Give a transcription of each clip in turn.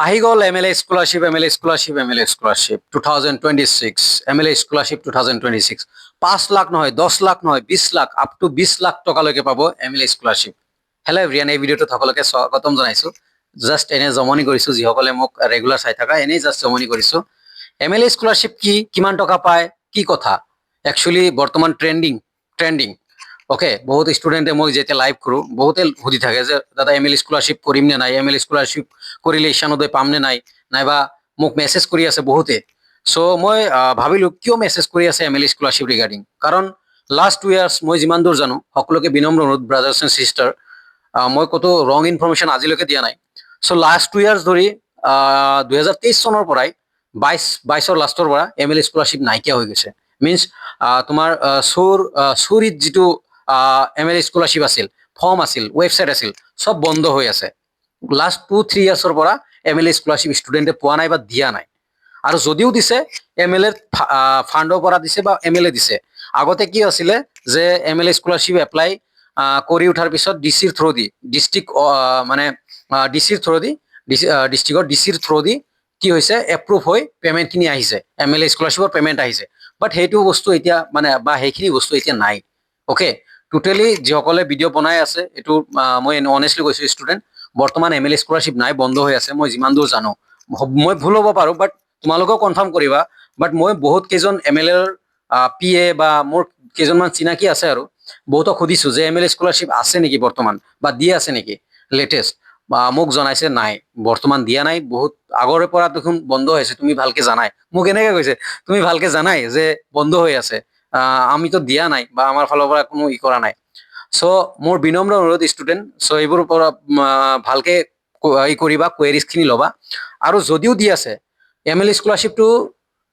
আহি গ'ল MLA scholarship 2026 MLA scholarship 2026 5 lakh নহয় 10 লাখ নহয় 20 লাখ আপ টু 20 লাখ টকালৈকে পাব MLA স্কলাৰশ্বিপ। হেল্ল' এভৰিৱান, এই ভিডিঅ'টোত সকলোকে স্বাগতম জনাইছো। জাষ্ট এনে জমনি কৰিছো, যিসকলে মোক ৰেগুলাৰ চাই থকা এনেই জাষ্ট জমনি কৰিছো। MLA স্কলাৰশ্বিপ কি, কিমান টকা পায়, কি কথা একচুৱেলি বৰ্তমান ট্ৰেণ্ডিং ওকে। বহুত ষ্টুডেণ্টে মই যেতিয়া লাইভ কৰোঁ বহুতে সুধি থাকে যে দাদা MLA স্কলাৰশ্বিপ কৰিম নে নাই, MLA স্কলাৰশ্বিপ কৰিলে ঈশানোদয় পাম নে নাই, নাইবা মোক মেছেজ কৰি আছে বহুতে। চ' মই ভাবিলোঁ কিয় মেছেজ কৰি আছে MLA স্কলাৰশ্বিপ ৰিগাৰ্ডিং, কাৰণ লাষ্ট 2 ইয়াৰ্ছ মই যিমান দূৰ জানো সকলোকে বিনম্ৰ অনুৰোধ ব্ৰাদাৰ্ছ এণ্ড চিষ্টাৰ, মই ক'তো ৰং ইনফৰমেশ্যন আজিলৈকে দিয়া নাই। চ' লাষ্ট 2 ইয়াৰ্ছ ধৰি 2023 চনৰ পৰাই 22ৰ লাষ্টৰ পৰা MLA স্কলাৰশ্বিপ নাইকিয়া হৈ গৈছে। মিনছ তোমাৰ চুৰিত যিটো MLA স্কলাৰশ্বিপ আছিল, ফৰ্ম আছিল, ৱেবছাইট আছিল, চব বন্ধ হৈ আছে। লাষ্ট 2-3 ইয়াৰ্ছৰ পৰা MLA স্কলাৰশ্বিপ ষ্টুডেণ্টে পোৱা নাই বা দিয়া নাই। আৰু যদিও দিছে MLA ফাণ্ডৰ পৰা দিছে বা MLA দিছে। আগতে কি আছিলে যে MLA স্কলাৰশ্বিপ এপ্লাই কৰি উঠাৰ পিছত ডিচিৰ থ্ৰু দি ডিষ্ট্ৰিক্টৰ ডিচিৰ থ্ৰু দি কি হৈছে এপ্ৰুভ হৈ পেমেণ্টখিনি আহিছে, MLA স্কলাৰশ্বিপৰ পেমেণ্ট আহিছে। বাট সেইটো বস্তু এতিয়া বা সেইখিনি বস্তু এতিয়া নাই। ওকে, টোটেলি যিসকলে ভিডিঅ' বনাই আছে এইটো মই অনেষ্টলি কৈছোঁ ষ্টুডেণ্ট, বৰ্তমান MLA স্কলাৰশ্বিপ নাই, বন্ধ হৈ আছে। মই যিমান দূৰ জানো, মই ভুল হ'ব পাৰোঁ, বাট তোমালোকেও কনফাৰ্ম কৰিবা। বাট মই বহুত কেইজন MLAৰ PA বা মোৰ কেইজনমান চিনাকি আছে আৰু বহুতক সুধিছোঁ যে MLA স্কলাৰশ্বিপ আছে নেকি বৰ্তমান বা দি আছে নেকি লেটেষ্ট, মোক জনাইছে নাই, বৰ্তমান দিয়া নাই। বহুত আগৰে পৰা দেখোন বন্ধ হৈছে, তুমি ভালকে জানাই। মোক এনেকে কৈছে তুমি ভালকে জানাই যে বন্ধ হৈ আছে, আমিতো দিয়া নাই বা আমাৰ ফালৰ পৰা কোনো কৰা নাই। চ' মোৰ বিনম্ৰ অনুৰোধ ষ্টুডেণ্ট, চ' এইবোৰৰ পৰা ভালকে কৰিবা, কুৱেৰিজখিনি ল'বা। আৰু যদিও দি আছে MLA স্কলাৰশ্বিপটো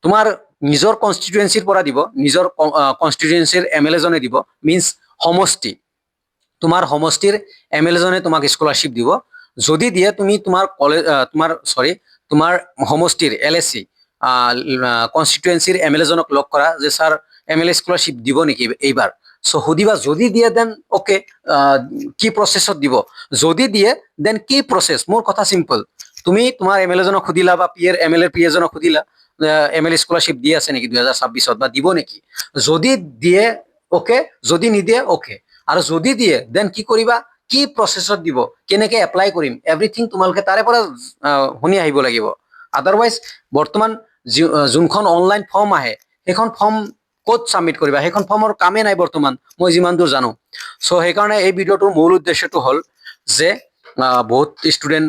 তোমাৰ নিজৰ কনষ্টিটুৱেঞ্চিৰ পৰা দিব, নিজৰ কনষ্টিটুৱেঞ্চিৰ MLA জনে দিব, মিনছ সমষ্টি, তোমাৰ সমষ্টিৰ MLA জনে তোমাক স্কলাৰশ্বিপ দিব। যদি দিয়ে তুমি তোমাৰ সমষ্টিৰ LSC কনষ্টিটুৱেঞ্চিৰ MLA জনক লগ কৰা যে ছাৰ MLA স্কলাৰশ্বিপ দিব নেকি এইবাৰ। চ' সুধিবা, যদি দিয়ে দেন অ'কে, কি প্ৰচেছত দিব। যদি দিয়ে দেন কি প্ৰচেছ। মোৰ কথা চিম্পল, তুমি তোমাৰ MLA জনক সুধিলা বা MLA PA জনক সুধিলা MLA স্কলাৰশ্বিপ দি আছে নেকি 2026 বা দিব নেকি। যদি দিয়ে অ'কে, যদি নিদিয়ে অ'কে। আৰু যদি দিয়ে দেন কি কৰিবা, কি প্ৰচেছত দিব, কেনেকে এপ্লাই কৰিম, এভৰিথিং তোমালোকে তাৰে পৰা শুনি আহিব লাগিব। আদাৰৱাইজ বৰ্তমান যোনখন অনলাইন ফৰ্ম আহে সেইখন ফৰ্ম ক'ত ছাবমিট কৰিবা, সেইখন ফৰ্মৰ কামেই নাই বৰ্তমান, মই যিমান দূৰ জানো। চ' সেইকাৰণে এই ভিডিঅ'টোৰ মূল উদ্দেশ্যটো হ'ল যে বহুত ষ্টুডেণ্ট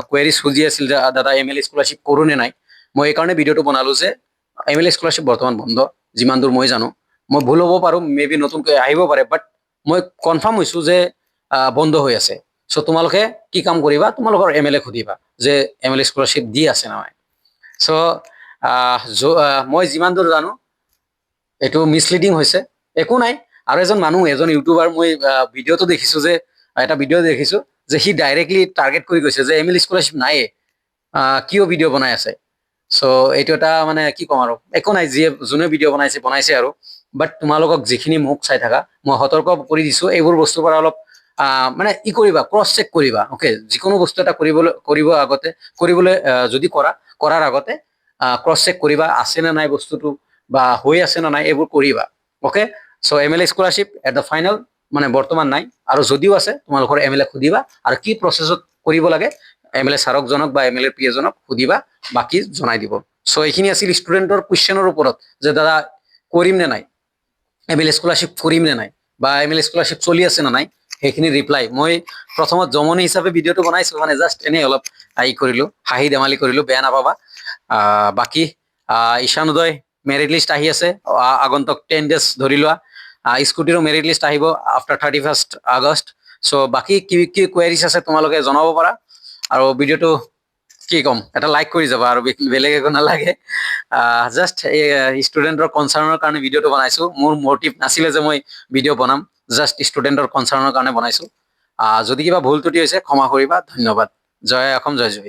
কুৱেৰিজ খুজি আছিল যে দাদা MLA স্কলাৰশ্বিপ কৰোঁ নে নাই। মই এইকাৰণে ভিডিঅ'টো বনালোঁ যে MLA স্কলাৰশ্বিপ বৰ্তমান বন্ধ, যিমান দূৰ মই জানো। মই ভুল হ'ব পাৰোঁ, মে বি নতুনকৈ আহিব পাৰে, বাট মই কনফাৰ্ম হৈছোঁ যে বন্ধ হৈ আছে। চ' তোমালোকে কি কাম কৰিবা, তোমালোকৰ MLA সুধিবা যে MLA স্কলাৰশ্বিপ দি আছে নহয়। চ' মই যিমান দূৰ জানো এইটো মিছলিডিং হৈছে, একো নাই। আৰু এজন ইউটিউবাৰ মই ভিডিঅ'টো দেখিছোঁ যে এটা ভিডিঅ' দেখিছোঁ যে সি ডাইৰেক্টলি টাৰ্গেট কৰি গৈছে যে MLA স্কলাৰশ্বিপ নাইয়ে, কিয় ভিডিঅ' বনাই আছে। চ' এইটো এটা মানে কি ক'ম আৰু, একো নাই, যোনে ভিডিঅ' বনাইছে আৰু। বাট তোমালোকক যিখিনি মোক চাই থাকা মই সতৰ্ক কৰি দিছোঁ, এইবোৰ বস্তুৰ পৰা অলপ মানে কৰিবা, ক্ৰছ চেক কৰিবা। অ'কে, যিকোনো বস্তু এটা কৰিবলৈ যদি কৰাৰ আগতে ক্ৰছ চেক কৰিবা, আছে নে নাই বস্তুটো বা হৈ আছে নে নাই, এইবোৰ কৰিবা। Okay, so' MLA scholarship at the final মানে বৰ্তমান নাই। আৰু যদিও আছে তোমালোকৰ MLA সুধিবা, আৰু কি প্ৰচেছত কৰিব লাগে MLA ছাৰক জনক বা MLA PA জনক সুধিবা, বাকী জনাই দিব। চ' এইখিনি আছিল ষ্টুডেণ্টৰ কুৱেশ্যনৰ ওপৰত যে দাদা কৰিম নে নাই, MLA স্কলাৰশ্বিপ কৰিম নে নাই, বা MLA স্কলাৰশ্বিপ চলি আছে নে নাই, সেইখিনি ৰিপ্লাই মই প্ৰথমত জমনি হিচাপে ভিডিঅ'টো বনাইছোঁ, মানে জাষ্ট এনেই অলপ কৰিলোঁ, হাঁহি ধেমালি কৰিলোঁ, বেয়া নাপাবা। বাকী ঈশানোদয় মেৰিট লিষ্ট আহি আছে, আগন্তুক 10 days ধৰি লোৱা। স্কুটিৰো মেৰিট লিষ্ট আহিব আফটাৰ 31st আগষ্ট। চ' বাকী কি কুৱেৰিজ আছে তোমালোকে জনাব পাৰা। আৰু ভিডিঅ'টো কি ক'ম, এটা লাইক কৰি যাবা, আৰু বেলেগ একো নালাগে। জাষ্ট ষ্টুডেণ্টৰ কনচাৰ্ণৰ কাৰণে ভিডিঅ'টো বনাইছোঁ। মোৰ মটিভ নাছিলে যে মই ভিডিঅ' বনাম, জাষ্ট ষ্টুডেণ্টৰ কনচাৰ্ণৰ কাৰণে বনাইছোঁ। যদি কিবা ভুল ত্ৰুটি হৈছে ক্ষমা কৰিবা, ধন্যবাদ। জয় অসম, জয় জুবিন।